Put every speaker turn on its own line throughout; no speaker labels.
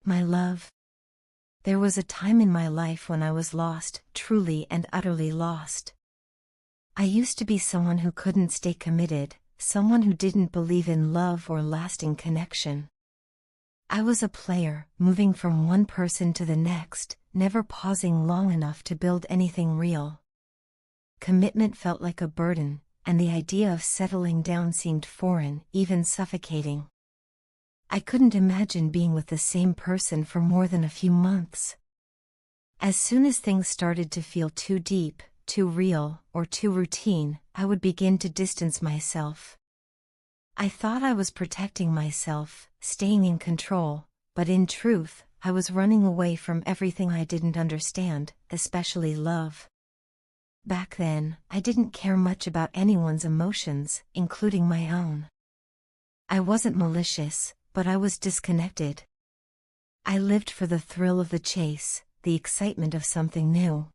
My love. There was a time in my life when I was lost, truly and utterly lost. I used to be someone who couldn't stay committed, someone who didn't believe in love or lasting connection. I was a player, moving from one person to the next, never pausing long enough to build anything real. Commitment felt like a burden, and the idea of settling down seemed foreign, even suffocating. I couldn't imagine being with the same person for more than a few months. As soon as things started to feel too deep, too real, or too routine, I would begin to distance myself. I thought I was protecting myself, staying in control, but in truth, I was running away from everything I didn't understand, especially love. Back then, I didn't care much about anyone's emotions, including my own. I wasn't malicious, but I was disconnected. I lived for the thrill of the chase, the excitement of something new.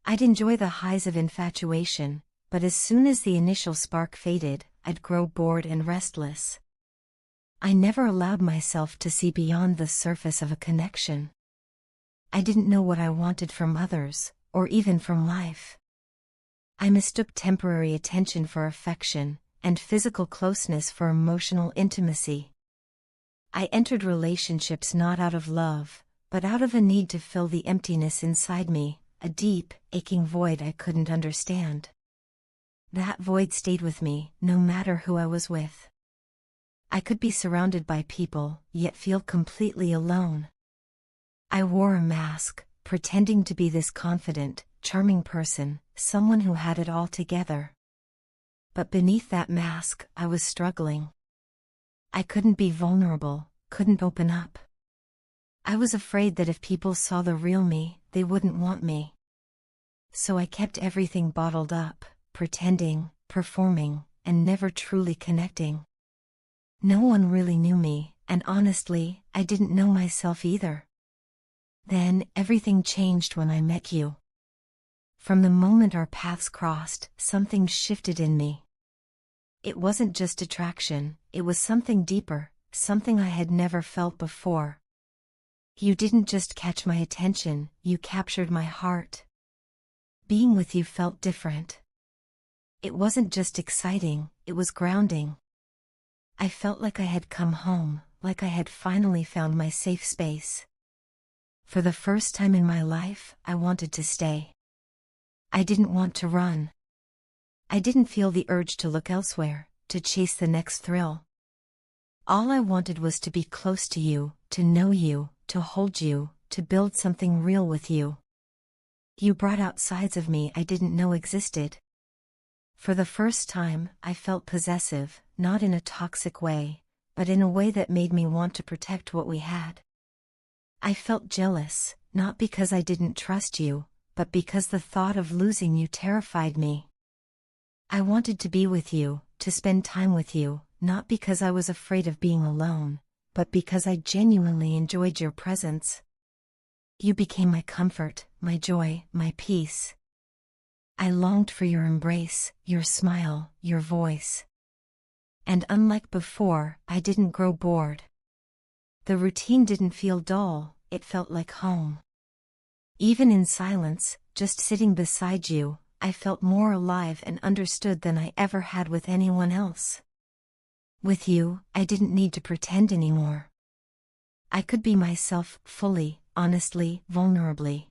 I'd enjoy the highs of infatuation, but as soon as the initial spark faded, I'd grow bored and restless. I never allowed myself to see beyond the surface of a connection. I didn't know what I wanted from others, or even from life. I mistook temporary attention for affection, and physical closeness for emotional intimacy. I entered relationships not out of love, but out of a need to fill the emptiness inside me, a deep, aching void I couldn't understand. That void stayed with me, no matter who I was with. I could be surrounded by people, yet feel completely alone. I wore a mask, pretending to be this confident, charming person, someone who had it all together. But beneath that mask, I was struggling. I couldn't be vulnerable, couldn't open up. I was afraid that if people saw the real me, they wouldn't want me. So I kept everything bottled up, pretending, performing, and never truly connecting. No one really knew me, and honestly, I didn't know myself either. Then, everything changed when I met you. From the moment our paths crossed, something shifted in me. It wasn't just attraction, it was something deeper, something I had never felt before. You didn't just catch my attention, you captured my heart. Being with you felt different. It wasn't just exciting, it was grounding. I felt like I had come home, like I had finally found my safe space. For the first time in my life, I wanted to stay. I didn't want to run. I didn't feel the urge to look elsewhere, to chase the next thrill. All I wanted was to be close to you, to know you, to hold you, to build something real with you. You brought out sides of me I didn't know existed. For the first time, I felt possessive, not in a toxic way, but in a way that made me want to protect what we had. I felt jealous, not because I didn't trust you, but because the thought of losing you terrified me. I wanted to be with you, to spend time with you, not because I was afraid of being alone, but because I genuinely enjoyed your presence. You became my comfort, my joy, my peace. I longed for your embrace, your smile, your voice. And unlike before, I didn't grow bored. The routine didn't feel dull, it felt like home. Even in silence, just sitting beside you, I felt more alive and understood than I ever had with anyone else. With you, I didn't need to pretend anymore. I could be myself, fully, honestly, vulnerably.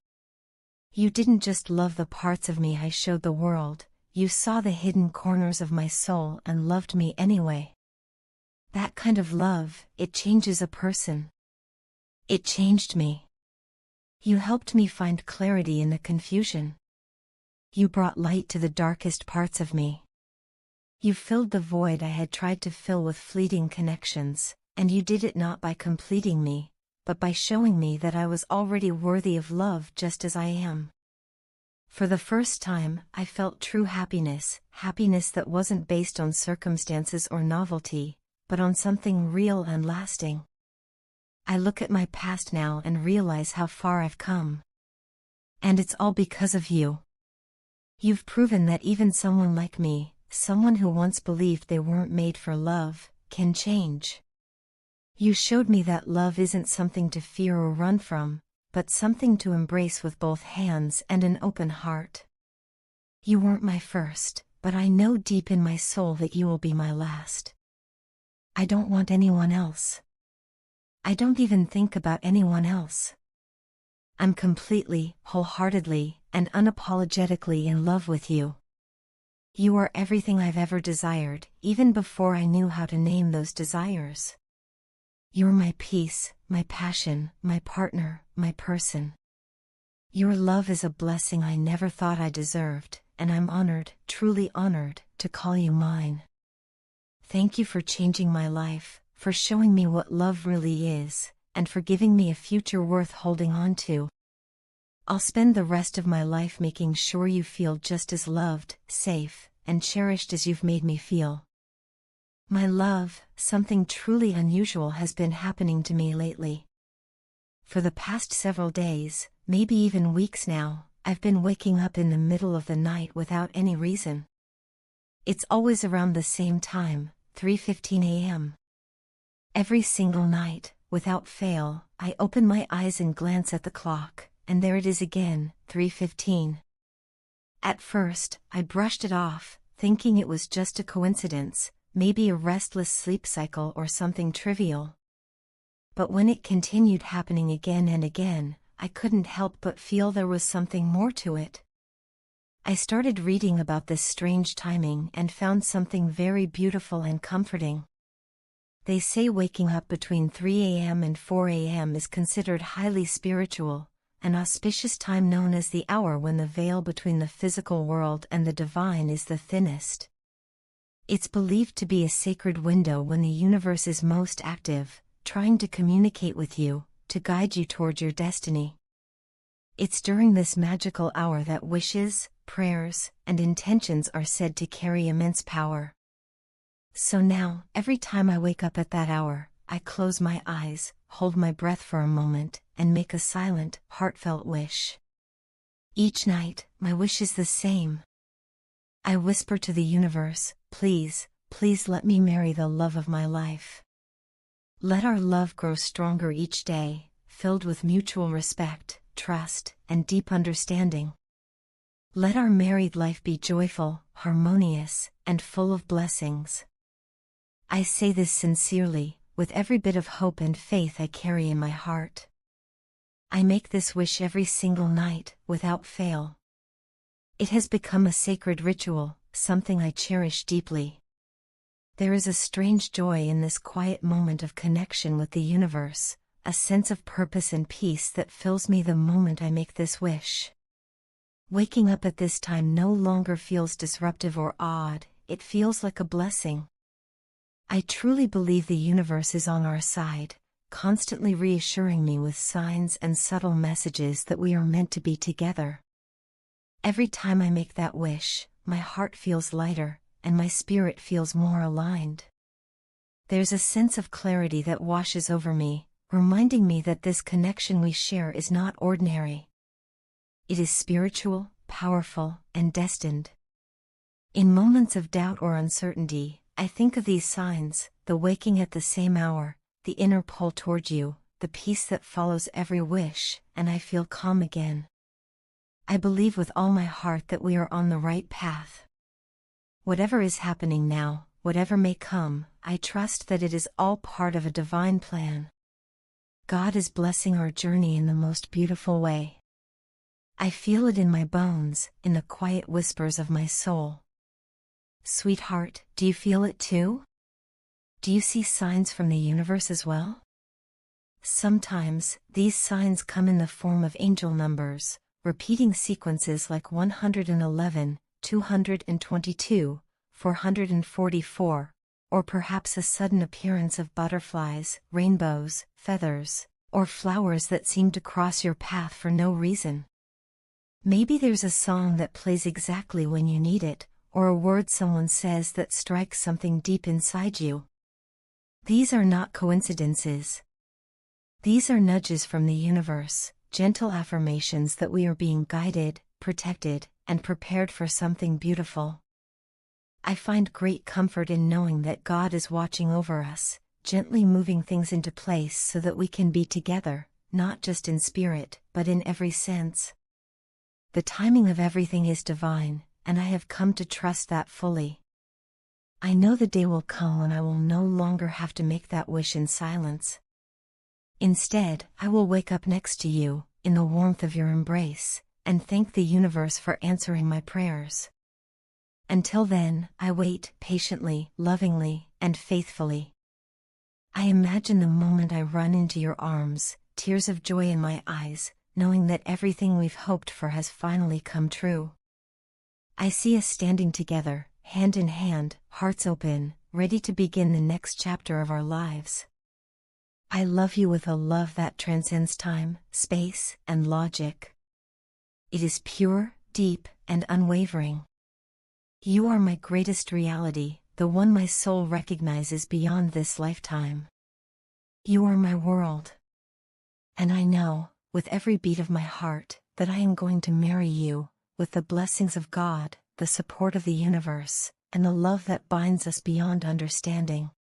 You didn't just love the parts of me I showed the world, you saw the hidden corners of my soul and loved me anyway. That kind of love, it changes a person. It changed me. You helped me find clarity in the confusion. You brought light to the darkest parts of me. You filled the void I had tried to fill with fleeting connections, and you did it not by completing me, but by showing me that I was already worthy of love just as I am. For the first time, I felt true happiness, happiness that wasn't based on circumstances or novelty, but on something real and lasting. I look at my past now and realize how far I've come. And it's all because of you. You've proven that even someone like me, someone who once believed they weren't made for love, can change. You showed me that love isn't something to fear or run from, but something to embrace with both hands and an open heart. You weren't my first, but I know deep in my soul that you will be my last. I don't want anyone else. I don't even think about anyone else. I'm completely, wholeheartedly, and unapologetically in love with you. You are everything I've ever desired, even before I knew how to name those desires. You're my peace, my passion, my partner, my person. Your love is a blessing I never thought I deserved, and I'm honored, truly honored, to call you mine. Thank you for changing my life, for showing me what love really is, and for giving me a future worth holding on to. I'll spend the rest of my life making sure you feel just as loved, safe, and cherished as you've made me feel. My love, something truly unusual has been happening to me lately. For the past several days, maybe even weeks now, I've been waking up in the middle of the night without any reason. It's always around the same time, 3:15 a.m. Every single night, without fail, I open my eyes and glance at the clock, and there it is again, 3:15. At first, I brushed it off, thinking it was just a coincidence, maybe a restless sleep cycle or something trivial. But when it continued happening again and again, I couldn't help but feel there was something more to it. I started reading about this strange timing and found something very beautiful and comforting. They say waking up between 3 a.m. and 4 a.m. is considered highly spiritual, an auspicious time known as the hour when the veil between the physical world and the divine is the thinnest. It's believed to be a sacred window when the universe is most active, trying to communicate with you, to guide you toward your destiny. It's during this magical hour that wishes, prayers, and intentions are said to carry immense power. So now, every time I wake up at that hour, I close my eyes, hold my breath for a moment, and make a silent, heartfelt wish. Each night, my wish is the same. I whisper to the universe, please, please let me marry the love of my life. Let our love grow stronger each day, filled with mutual respect, trust, and deep understanding. Let our married life be joyful, harmonious, and full of blessings. I say this sincerely, with every bit of hope and faith I carry in my heart. I make this wish every single night, without fail. It has become a sacred ritual, something I cherish deeply. There is a strange joy in this quiet moment of connection with the universe, a sense of purpose and peace that fills me the moment I make this wish. Waking up at this time no longer feels disruptive or odd, it feels like a blessing. I truly believe the universe is on our side, constantly reassuring me with signs and subtle messages that we are meant to be together. Every time I make that wish, my heart feels lighter, and my spirit feels more aligned. There's a sense of clarity that washes over me, reminding me that this connection we share is not ordinary. It is spiritual, powerful, and destined. In moments of doubt or uncertainty, I think of these signs, the waking at the same hour, the inner pull toward you, the peace that follows every wish, and I feel calm again. I believe with all my heart that we are on the right path. Whatever is happening now, whatever may come, I trust that it is all part of a divine plan. God is blessing our journey in the most beautiful way. I feel it in my bones, in the quiet whispers of my soul. Sweetheart, do you feel it too? Do you see signs from the universe as well? Sometimes, these signs come in the form of angel numbers, repeating sequences like 111, 222, 444, or perhaps a sudden appearance of butterflies, rainbows, feathers, or flowers that seem to cross your path for no reason. Maybe there's a song that plays exactly when you need it, or a word someone says that strikes something deep inside you. These are not coincidences. These are nudges from the universe, gentle affirmations that we are being guided, protected, and prepared for something beautiful. I find great comfort in knowing that God is watching over us, gently moving things into place so that we can be together, not just in spirit, but in every sense. The timing of everything is divine, and I have come to trust that fully. I know the day will come when I will no longer have to make that wish in silence. Instead, I will wake up next to you, in the warmth of your embrace, and thank the universe for answering my prayers. Until then, I wait patiently, lovingly, and faithfully. I imagine the moment I run into your arms, tears of joy in my eyes, knowing that everything we've hoped for has finally come true. I see us standing together, hand in hand, hearts open, ready to begin the next chapter of our lives. I love you with a love that transcends time, space, and logic. It is pure, deep, and unwavering. You are my greatest reality, the one my soul recognizes beyond this lifetime. You are my world. And I know, with every beat of my heart, that I am going to marry you, with the blessings of God, the support of the universe, and the love that binds us beyond understanding.